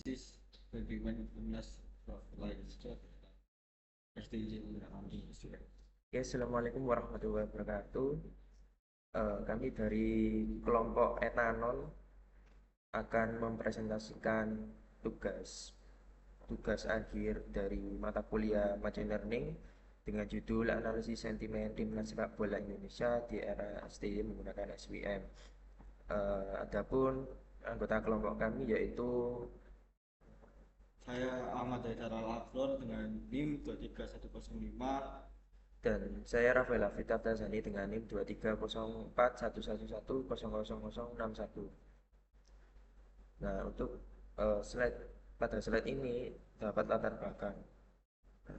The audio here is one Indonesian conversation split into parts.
This bagaimana Timnas lain STJ Indonesia. Oke, Assalamualaikum warahmatullahi wabarakatuh. Kami dari kelompok etanol akan mempresentasikan tugas tugas akhir dari mata kuliah Machine Learning dengan judul Analisis Sentimen Timnas Sepak Bola Indonesia di era STY menggunakan SVM. Adapun anggota kelompok kami yaitu Saya Ahmad Haidar Al dengan NIM 23105. dan saya Rafael Hafid Abdazani dengan NIM 230411100061. Nah, untuk slide ini dapat latar belakang.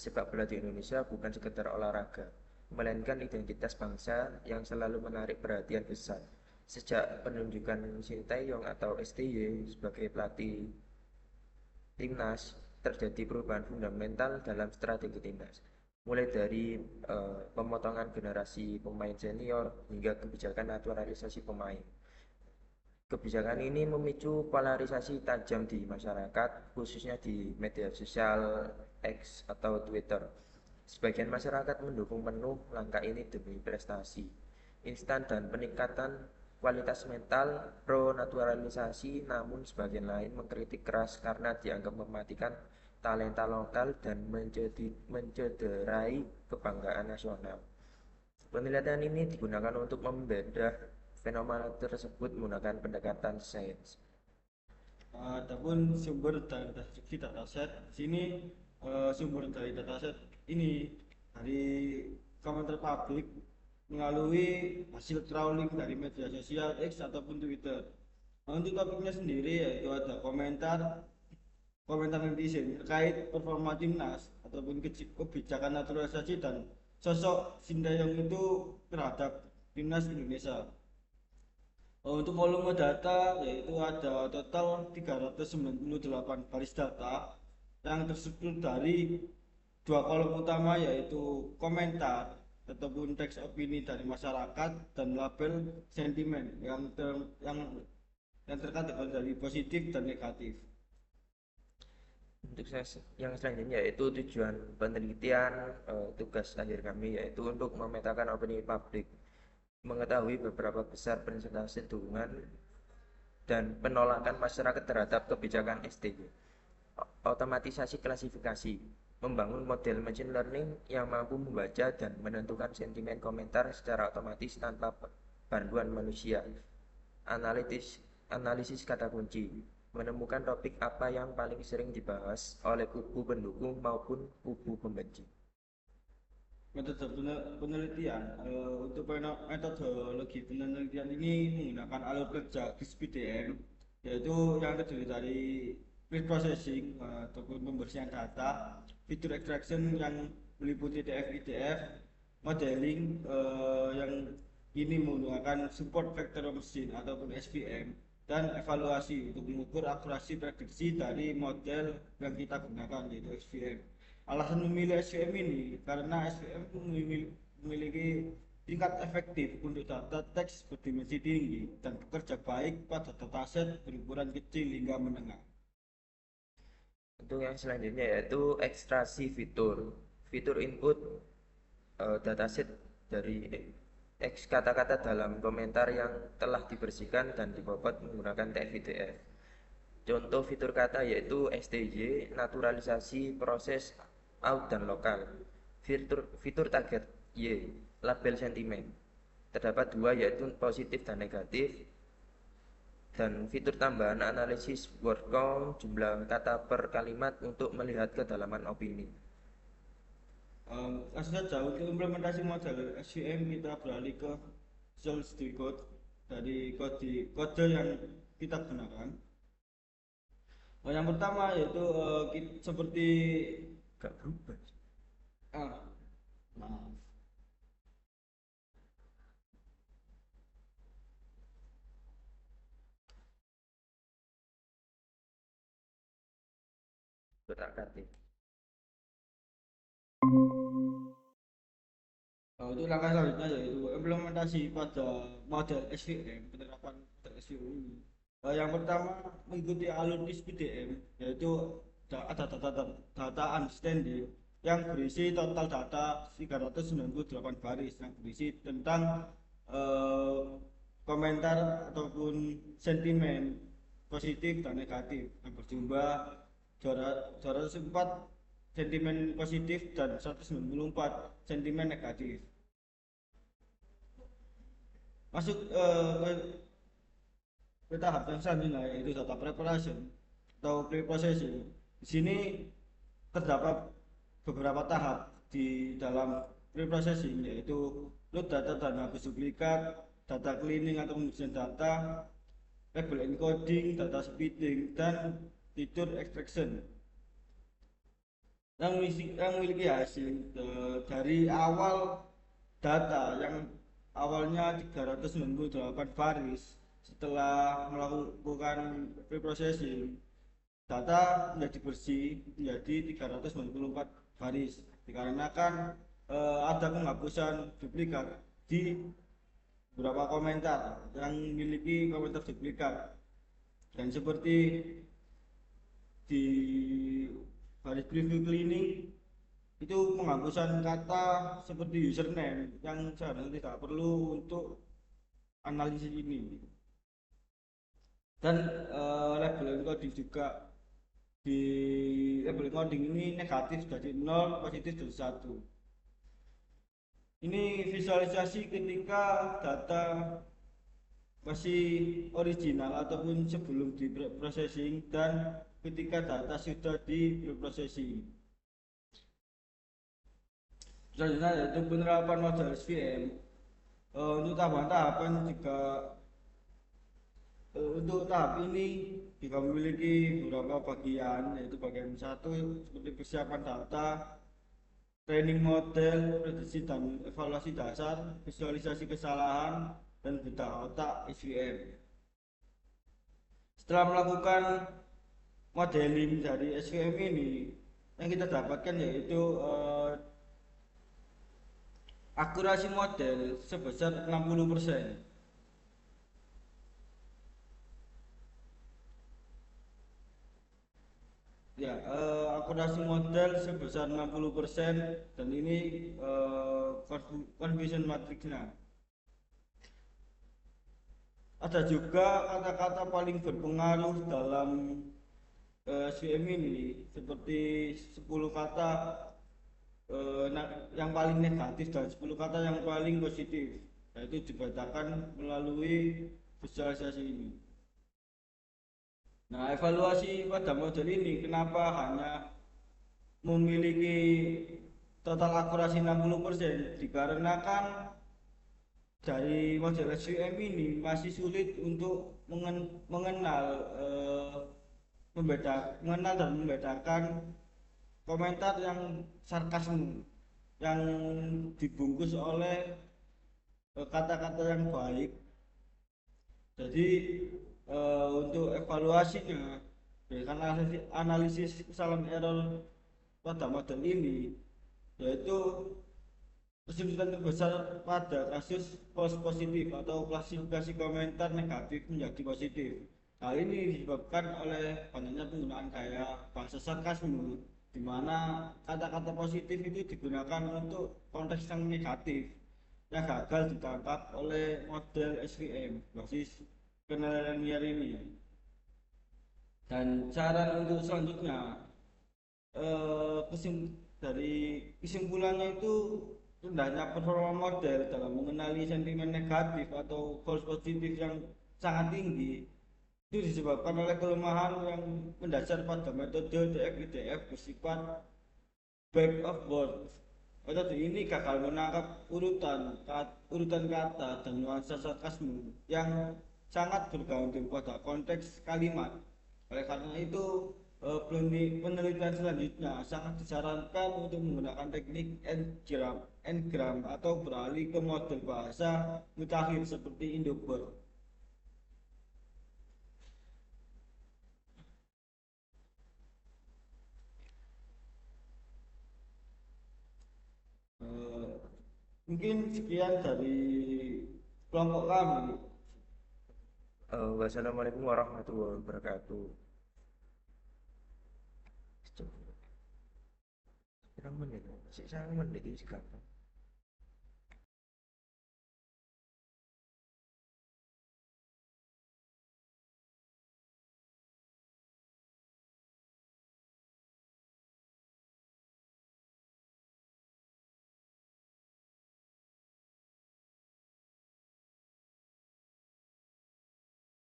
Sepak bola di Indonesia bukan sekedar olahraga, melainkan identitas bangsa yang selalu menarik perhatian besar. Sejak penunjukan Sinteyong atau STY sebagai pelatih timnas, terjadi perubahan fundamental dalam strategi timnas. Mulai dari pemotongan generasi pemain senior hingga kebijakan naturalisasi pemain. Kebijakan ini memicu polarisasi tajam di masyarakat, khususnya di media sosial X atau Twitter. Sebagian masyarakat mendukung penuh langkah ini demi prestasi instan dan peningkatan kualitas mental pro naturalisasi, namun sebagian lain mengkritik keras karena dianggap mematikan talenta lokal dan mencederai kebanggaan nasional. Penelitian ini digunakan untuk membedah fenomena tersebut menggunakan pendekatan sains. Adapun sumber dari deskripsi dataset di sini, sumber dari dataset ini dari komentar publik melalui hasil crawling dari media sosial X ataupun Twitter. Untuk topiknya sendiri yaitu ada komentar netizen terkait performa timnas ataupun kebijakan naturalisasi dan sosok Sinteyong itu terhadap timnas Indonesia. Untuk volume data yaitu ada total 398 baris data yang terstruktur dari dua kolom utama yaitu komentar ataupun teks opini dari masyarakat dan label sentimen yang terkategori positif dan negatif. Untuk yang selanjutnya yaitu tujuan penelitian, tugas akhir kami yaitu untuk memetakan opini publik, mengetahui beberapa besar persentase dukungan dan penolakan masyarakat terhadap kebijakan STY. Otomatisasi klasifikasi, membangun model machine learning yang mampu membaca dan menentukan sentimen komentar secara otomatis tanpa bantuan manusia. Analisis kata kunci, menemukan topik apa yang paling sering dibahas oleh kubu pendukung maupun kubu pembenci. Metode penelitian, untuk metodologi penelitian ini menggunakan alur kerja GIS-PDM, yaitu yang terdiri dari pre-processing ataupun pembersihan data, fitur extraction yang meliputi DF-IDF, modeling yang ini menggunakan support vector machine ataupun SVM, dan evaluasi untuk mengukur akurasi prediksi dari model yang kita gunakan yaitu SVM. Alasan memilih SVM ini karena SVM memiliki tingkat efektif untuk data teks berdimensi tinggi dan bekerja baik pada dataset berukuran kecil hingga menengah. Untuk yang selanjutnya yaitu ekstraksi fitur. Fitur input dataset dari X kata-kata dalam komentar yang telah dibersihkan dan dibobot menggunakan TF-IDF. Contoh fitur kata yaitu STY, naturalisasi proses out dan lokal. Fitur target Y, label sentimen. Terdapat dua yaitu positif dan negatif. Dan fitur tambahan analisis word count, jumlah kata per kalimat untuk melihat kedalaman opini. Langsung saja untuk implementasi model SVM kita beralih ke source code dari kode yang kita gunakan. Yang pertama yaitu seperti Gak berubah. ah, maaf. Berarti. Untuk langkah selanjutnya yaitu implementasi pada model SVM, penerapan model SVM ini. Yang pertama mengikuti alur PDM, yaitu ada data understanding yang berisi total data 398 baris yang berisi tentang eh, komentar ataupun sentimen positif dan negatif yang berjumlah 204 sentimen positif dan 194 sentimen negatif. Masuk ke tahap yang selanjutnya yaitu data preparation atau pre-processing. Di sini terdapat beberapa tahap di dalam pre-processing, yaitu load data dan hapus duplikat, data cleaning atau pembersihan data, label encoding, data splitting, dan feature extraction yang memiliki hasil dari awal data yang awalnya 398 baris. Setelah melakukan preprocessing, data menjadi bersih menjadi 394 baris dikarenakan ada penghapusan duplikat di beberapa komentar yang memiliki komentar duplikat, dan seperti di baris preview cleaning itu penghapusan kata seperti username yang seharusnya tidak perlu untuk analisis ini, dan label encoding juga. Di label encoding ini negatif dari 0, positif dari 1. Ini visualisasi ketika data masih original ataupun sebelum di processing dan ketika data sudah di processing. Selanjutnya yaitu penerapan model SVM. Untuk tahapan-tahapan juga untuk tahap ini juga memiliki beberapa bagian, yaitu bagian satu seperti persiapan data, training model, prediksi dan evaluasi dasar, visualisasi kesalahan, dan bedah otak SVM. Setelah melakukan modeling dari SVM ini, yang kita dapatkan yaitu akurasi model sebesar 60%. Ya, akurasi model sebesar 60%, dan ini confusion matrixnya. Ada juga kata-kata paling berpengaruh dalam SVM ini seperti 10 kata yang paling negatif dan 10 kata yang paling positif, yaitu dibacakan melalui visualisasi ini. Nah, evaluasi pada model ini kenapa hanya memiliki total akurasi 60%, dikarenakan dari model SVM ini masih sulit untuk mengenal mengenal dan membedakan komentar yang sarkasme yang dibungkus oleh kata-kata yang baik. Jadi untuk evaluasinya berdasarkan analisis kesalahan error pada model ini, yaitu kesulitan terbesar pada kasus false positif atau klasifikasi komentar negatif menjadi positif. Hal ini disebabkan oleh banyaknya penggunaan gaya bahasa sarkasme, di mana kata-kata positif itu digunakan untuk konteks yang negatif yang gagal ditangkap oleh model SVM basis penilaian liar ini. Dan saran untuk selanjutnya, dari kesimpulannya itu rendahnya performa model dalam mengenali sentimen negatif atau false positif yang sangat tinggi itu disebabkan oleh kelemahan yang mendasar pada metode DF-IDF bersifat back of word. Metode ini gagal menangkap urutan kata dan nuansa sarkasme yang sangat bergantung pada konteks kalimat. Oleh karena itu, penelitian selanjutnya sangat disarankan untuk menggunakan teknik Ngram atau beralih ke model bahasa mutakhir seperti Indobot. Eh, Mungkin sekian dari kelompok kami. Wassalamualaikum warahmatullahi wabarakatuh. Pirang menit? Masih 1 menit iki gampang.